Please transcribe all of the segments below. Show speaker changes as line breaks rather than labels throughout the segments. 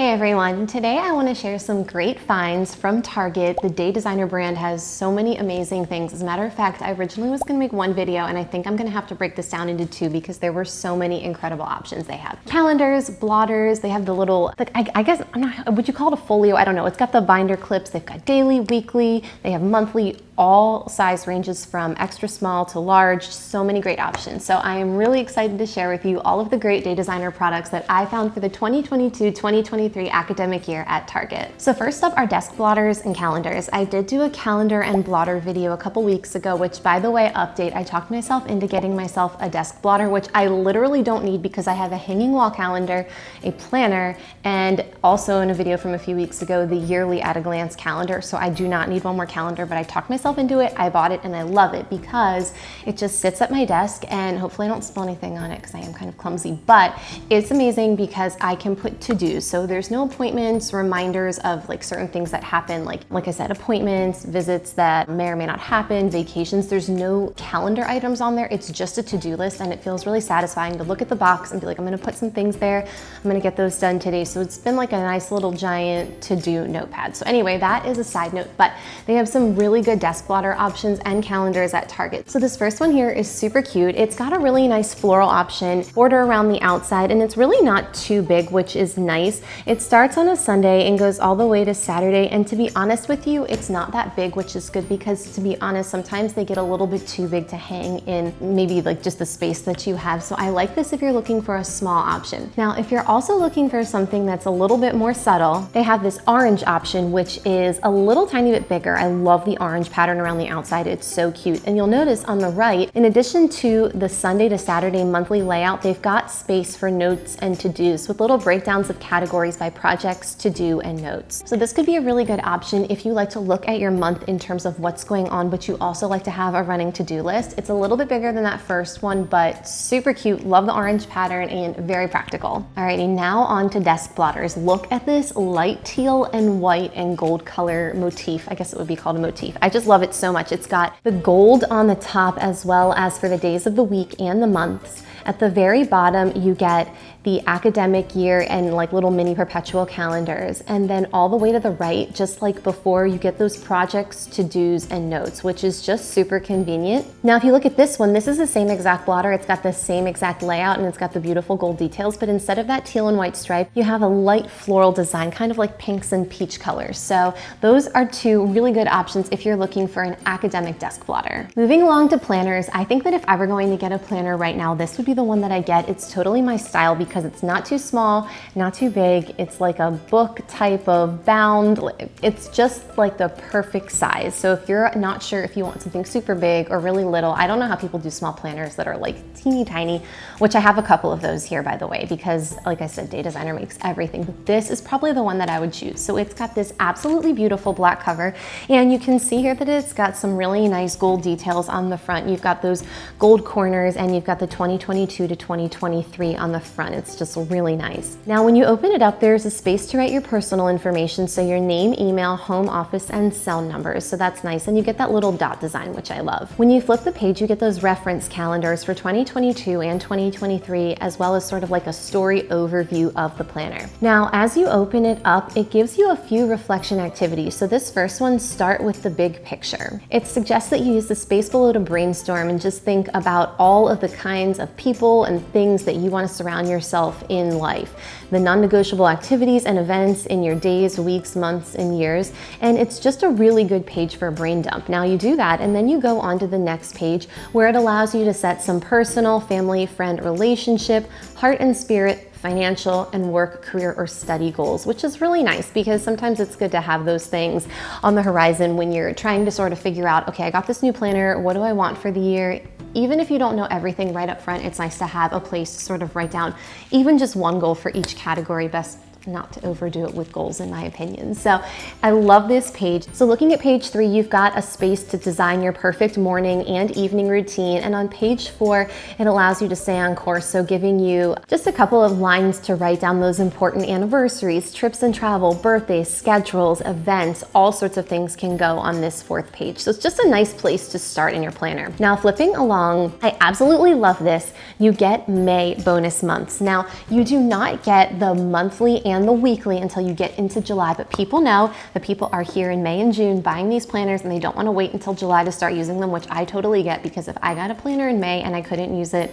Hey everyone, today I want to share some great finds from Target. The Day Designer brand has so many amazing things. As a matter of fact, I originally was going to make one video and I think I'm going to have to break this down into two because there were so many incredible options they have. Calendars, blotters, they have the little, I guess, would you call it a folio? I don't know. It's got the binder clips. They've got daily, weekly, they have monthly, all size ranges from extra small to large, so many great options. So I am really excited to share with you all of the great Day Designer products that I found for the 2022-2023 academic year at Target. So first up are desk blotters and calendars. I did do a calendar and blotter video a couple weeks ago, which by the way, update, I talked myself into getting myself a desk blotter, which I literally don't need because I have a hanging wall calendar, a planner, and also in a video from a few weeks ago, the yearly at a glance calendar. So I do not need one more calendar, but I talked myself into it. I bought it and I love it because it just sits at my desk and hopefully I don't spill anything on it because I am kind of clumsy, but it's amazing because I can put to-dos. So there's no appointments, reminders of like certain things that happen, like I said, appointments, visits that may or may not happen, vacations. There's no calendar items on there. It's just a to-do list and it feels really satisfying to look at the box and be like, I'm gonna put some things there. I'm gonna get those done today. So it's been like a nice little giant to-do notepad. So anyway, that is a side note, but they have some really good desk blotter options and calendars at Target. So this first one here is super cute. It's got a really nice floral option, border around the outside, and it's really not too big, which is nice. It starts on a Sunday and goes all the way to Saturday. And to be honest with you, it's not that big, which is good because to be honest, sometimes they get a little bit too big to hang in maybe like just the space that you have. So I like this if you're looking for a small option. Now, if you're also looking for something that's a little bit more subtle, they have this orange option, which is a little tiny bit bigger. I love the orange pattern around the outside. It's so cute. And you'll notice on the right, in addition to the Sunday to Saturday monthly layout, they've got space for notes and to-dos with little breakdowns of categories by projects, to-do, and notes. So this could be a really good option if you like to look at your month in terms of what's going on, but you also like to have a running to-do list. It's a little bit bigger than that first one, but super cute. Love the orange pattern and very practical. Alrighty, now on to desk blotters. Look at this light teal and white and gold color motif. I guess it would be called a motif. I just love it so much. It's got the gold on the top as well as for the days of the week and the months. At the very bottom, you get the academic year and like little mini perpetual calendars. And then all the way to the right, just like before, you get those projects, to-dos, and notes, which is just super convenient. Now, if you look at this one, this is the same exact blotter. It's got the same exact layout and it's got the beautiful gold details, but instead of that teal and white stripe, you have a light floral design, kind of like pinks and peach colors. So those are two really good options if you're looking for an academic desk blotter. Moving along to planners, I think that if I were going to get a planner right now, this would be the one that I get. It's totally my style because it's not too small, not too big. It's like a book type of bound. It's just like the perfect size. So if you're not sure if you want something super big or really little, I don't know how people do small planners that are like teeny tiny, which I have a couple of those here, by the way, because like I said, Day Designer makes everything, but this is probably the one that I would choose. So it's got this absolutely beautiful black cover, and you can see here that it's got some really nice gold details on the front. You've got those gold corners and you've got the 2022 to 2023 on the front. It's just really nice. Now, when you open it up, there's a space to write your personal information. So your name, email, home office, and cell numbers. So that's nice. And you get that little dot design, which I love. When you flip the page, you get those reference calendars for 2022 and 2023, as well as sort of like a story overview of the planner. Now, as you open it up, it gives you a few reflection activities. So this first one, start with the big picture. It suggests that you use the space below to brainstorm and just think about all of the kinds of people and things that you want to surround yourself in life, the non-negotiable activities and events in your days, weeks, months, and years. And it's just a really good page for a brain dump. Now you do that and then you go on to the next page where it allows you to set some personal, family, friend, relationship, heart and spirit, financial, and work, career, or study goals, which is really nice because sometimes it's good to have those things on the horizon when you're trying to sort of figure out, okay, I got this new planner, what do I want for the year? Even if you don't know everything right up front, it's nice to have a place to sort of write down even just one goal for each category, best not to overdo it with goals in my opinion. So I love this page. So looking at page 3, you've got a space to design your perfect morning and evening routine. And on page 4, it allows you to stay on course. So giving you just a couple of lines to write down those important anniversaries, trips and travel, birthdays, schedules, events, all sorts of things can go on this 4th page. So it's just a nice place to start in your planner. Now flipping along, I absolutely love this. You get May bonus months. Now you do not get the monthly and the weekly until you get into July. But people know that people are here in May and June buying these planners and they don't want to wait until July to start using them, which I totally get, because if I got a planner in May and I couldn't use it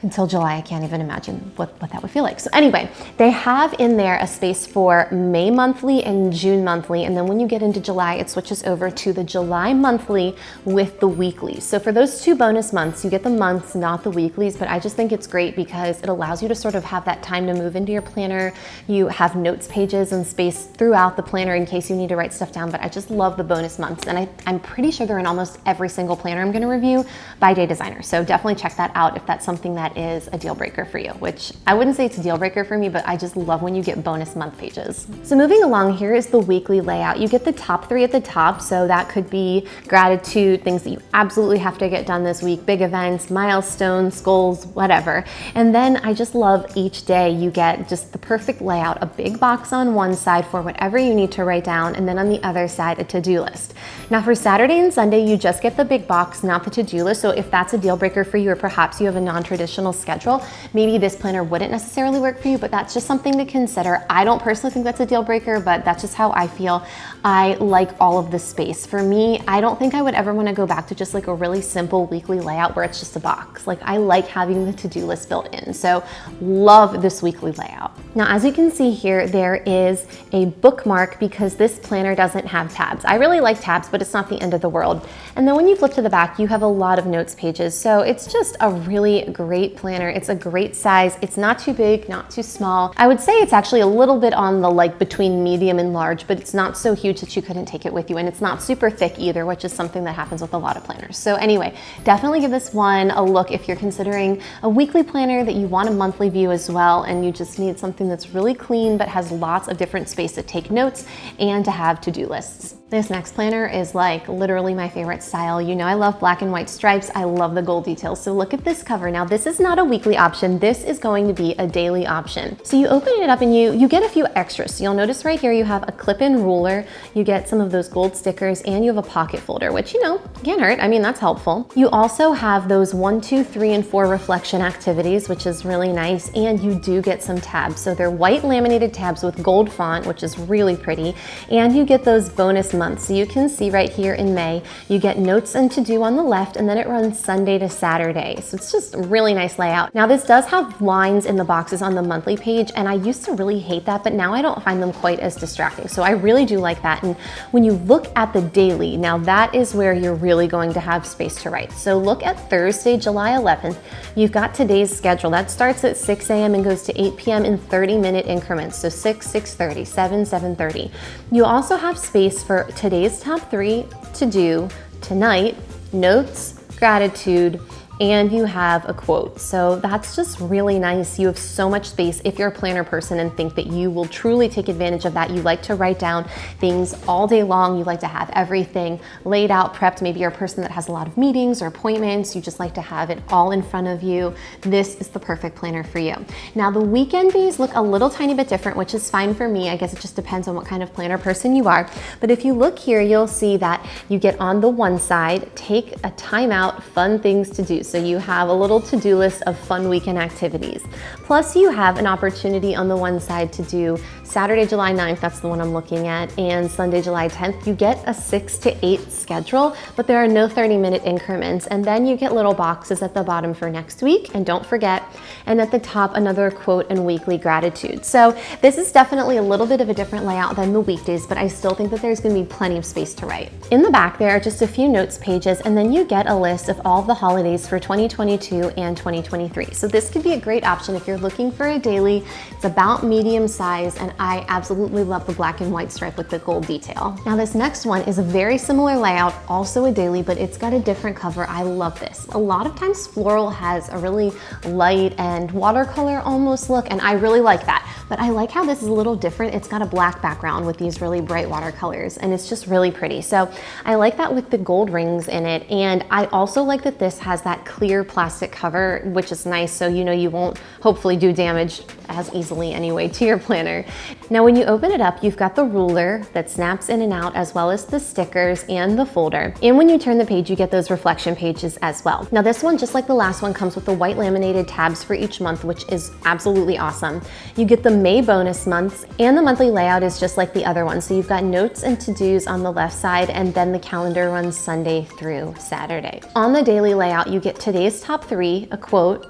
until July, I can't even imagine what that would feel like. So anyway, they have in there a space for May monthly and June monthly, and then when you get into July, it switches over to the July monthly with the weeklies. So for those 2 bonus months, you get the months, not the weeklies, but I just think it's great because it allows you to sort of have that time to move into your planner. You have notes pages and space throughout the planner in case you need to write stuff down, but I just love the bonus months, and I'm pretty sure they're in almost every single planner I'm gonna review by Day Designer. So definitely check that out if that's something that is a deal breaker for you, which I wouldn't say it's a deal breaker for me, but I just love when you get bonus month pages. So moving along, here is the weekly layout. You get the top 3 at the top, so that could be gratitude, things that you absolutely have to get done this week, big events, milestones, goals, whatever. And then I just love each day you get just the perfect layout, a big box on one side for whatever you need to write down, and then on the other side, a to-do list. Now for Saturday and Sunday, you just get the big box, not the to-do list. So if that's a deal breaker for you, or perhaps you have a non-traditional schedule, maybe this planner wouldn't necessarily work for you, but that's just something to consider. I don't personally think that's a deal breaker, but that's just how I feel. I like all of the space. For me, I don't think I would ever want to go back to just like a really simple weekly layout where it's just a box. Like, I like having the to-do list built in. So love this weekly layout. Now, as you can see here, there is a bookmark because this planner doesn't have tabs. I really like tabs, but it's not the end of the world. And then when you flip to the back, you have a lot of notes pages. So it's just a really great planner. It's a great size. It's not too big, not too small. I would say it's actually a little bit on the like between medium and large, but it's not so huge that you couldn't take it with you. And it's not super thick either, which is something that happens with a lot of planners. So anyway, definitely give this one a look if you're considering a weekly planner that you want a monthly view as well, and you just need something that's really clean but has lots of different space to take notes and to have to-do lists. This next planner is like literally my favorite style. You know I love black and white stripes. I love the gold details. So look at this cover. Now this is not a weekly option. This is going to be a daily option. So you open it up and you get a few extras. So you'll notice right here you have a clip-in ruler, you get some of those gold stickers, and you have a pocket folder, which, you know, can't hurt. I mean, that's helpful. You also have those 1, 2, 3, and 4 reflection activities, which is really nice, and you do get some tabs. So they're white laminated tabs with gold font, which is really pretty, and you get those bonus months. So you can see right here in May, you get notes and to do on the left, and then it runs Sunday to Saturday. So it's just a really nice layout. Now this does have lines in the boxes on the monthly page, and I used to really hate that, but now I don't find them quite as distracting. So I really do like that. And when you look at the daily, now that is where you're really going to have space to write. So look at Thursday, July 11th. You've got today's schedule. That starts at 6 a.m. and goes to 8 p.m. in 30-minute increments. So 6, 6:30, 7, 7:30. You also have space for today's top 3 to do, tonight, notes, gratitude, and you have a quote. So that's just really nice. You have so much space if you're a planner person and think that you will truly take advantage of that. You like to write down things all day long. You like to have everything laid out, prepped. Maybe you're a person that has a lot of meetings or appointments. You just like to have it all in front of you. This is the perfect planner for you. Now the weekend days look a little tiny bit different, which is fine for me. I guess it just depends on what kind of planner person you are. But if you look here, you'll see that you get on the one side, take a time out, fun things to do. So you have a little to-do list of fun weekend activities. Plus you have an opportunity on the one side to do Saturday, July 9th, that's the one I'm looking at, and Sunday, July 10th. You get a 6 to 8 schedule, but there are no 30-minute increments. And then you get little boxes at the bottom for next week, and don't forget, and at the top, another quote and weekly gratitude. So this is definitely a little bit of a different layout than the weekdays, but I still think that there's gonna be plenty of space to write. In the back, there are just a few notes pages, and then you get a list of all the holidays for 2022 and 2023. So this could be a great option if you're looking for a daily. It's about medium size, and I absolutely love the black and white stripe with the gold detail. Now this next one is a very similar layout, also a daily, but it's got a different cover. I love this. A lot of times floral has a really light and watercolor almost look, and I really like that. But I like how this is a little different. It's got a black background with these really bright watercolors, and it's just really pretty. So I like that with the gold rings in it, and I also like that this has that clear plastic cover, which is nice, so you know you won't hopefully do damage as easily anyway to your planner. Now when you open it up, you've got the ruler that snaps in and out, as well as the stickers and the folder. And when you turn the page, you get those reflection pages as well. Now this one, just like the last one, comes with the white laminated tabs for each month, which is absolutely awesome. You get the May bonus months, and the monthly layout is just like the other one. So you've got notes and to-dos on the left side, and then the calendar runs Sunday through Saturday. On the daily layout, you get today's top 3, a quote,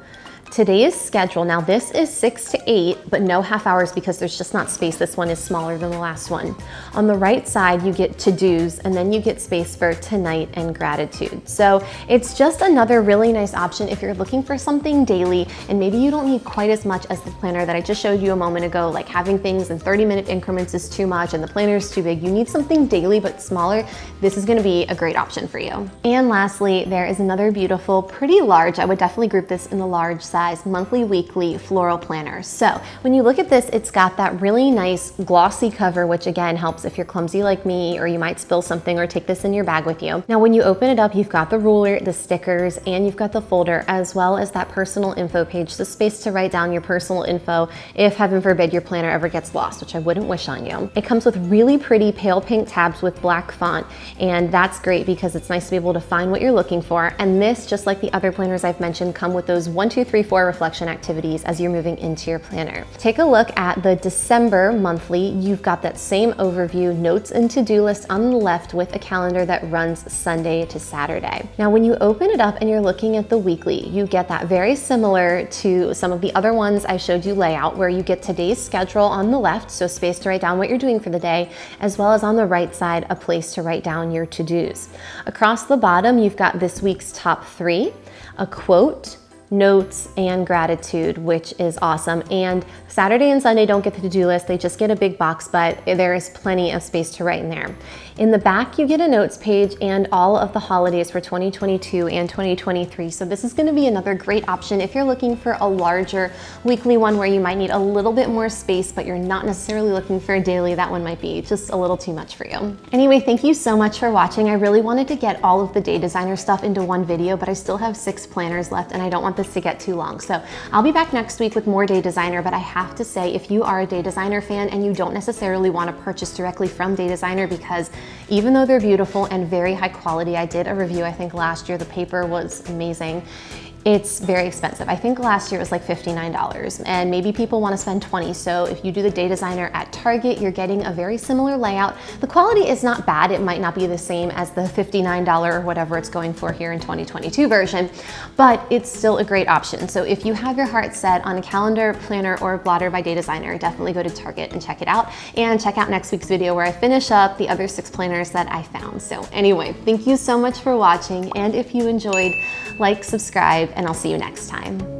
today's schedule. Now this is 6 to 8, but no half hours because there's just not space. This one is smaller than the last one. On the right side, you get to-dos, and then you get space for tonight and gratitude. So it's just another really nice option if you're looking for something daily, and maybe you don't need quite as much as the planner that I just showed you a moment ago, like having things in 30-minute increments is too much and the planner is too big. You need something daily but smaller. This is gonna be a great option for you. And lastly, there is another beautiful, pretty large, I would definitely group this in the large size, monthly, weekly floral planner. So when you look at this, it's got that really nice glossy cover, which again helps if you're clumsy like me, or you might spill something or take this in your bag with you. Now when you open it up, you've got the ruler, the stickers, and you've got the folder, as well as that personal info page, the space to write down your personal info if, heaven forbid, your planner ever gets lost, which I wouldn't wish on you. It comes with really pretty pale pink tabs with black font, and that's great because it's nice to be able to find what you're looking for. And this, just like the other planners I've mentioned, come with those 1, 2, 3, 4 reflection activities as you're moving into your planner. Take a look at the December monthly. You've got that same overview, notes and to-do list on the left with a calendar that runs Sunday to Saturday. Now, when you open it up and you're looking at the weekly, you get that very similar to some of the other ones I showed you layout, where you get today's schedule on the left, so space to write down what you're doing for the day, as well as on the right side, a place to write down your to-dos. Across the bottom, you've got this week's top 3, a quote, notes, and gratitude, which is awesome. And Saturday and Sunday don't get the to-do list, they just get a big box, but there is plenty of space to write in there. In the back, you get a notes page and all of the holidays for 2022 and 2023. So this is gonna be another great option if you're looking for a larger weekly one where you might need a little bit more space, but you're not necessarily looking for a daily. That one might be just a little too much for you. Anyway, thank you so much for watching. I really wanted to get all of the Day Designer stuff into one video, but I still have 6 planners left and I don't want this to get too long. So I'll be back next week with more Day Designer, but I have to say, if you are a Day Designer fan and you don't necessarily want to purchase directly from Day Designer, because even though they're beautiful and very high quality, I did a review, I think last year, the paper was amazing. It's very expensive. I think last year it was like $59, and maybe people want to spend $20. So if you do the Day Designer at Target, you're getting a very similar layout. The quality is not bad. It might not be the same as the $59 or whatever it's going for here in 2022 version, but it's still a great option. So if you have your heart set on a calendar, planner, or blotter by Day Designer, definitely go to Target and check it out, and check out next week's video where I finish up the other 6 planners that I found. So anyway, thank you so much for watching, and if you enjoyed, like, subscribe, and I'll see you next time.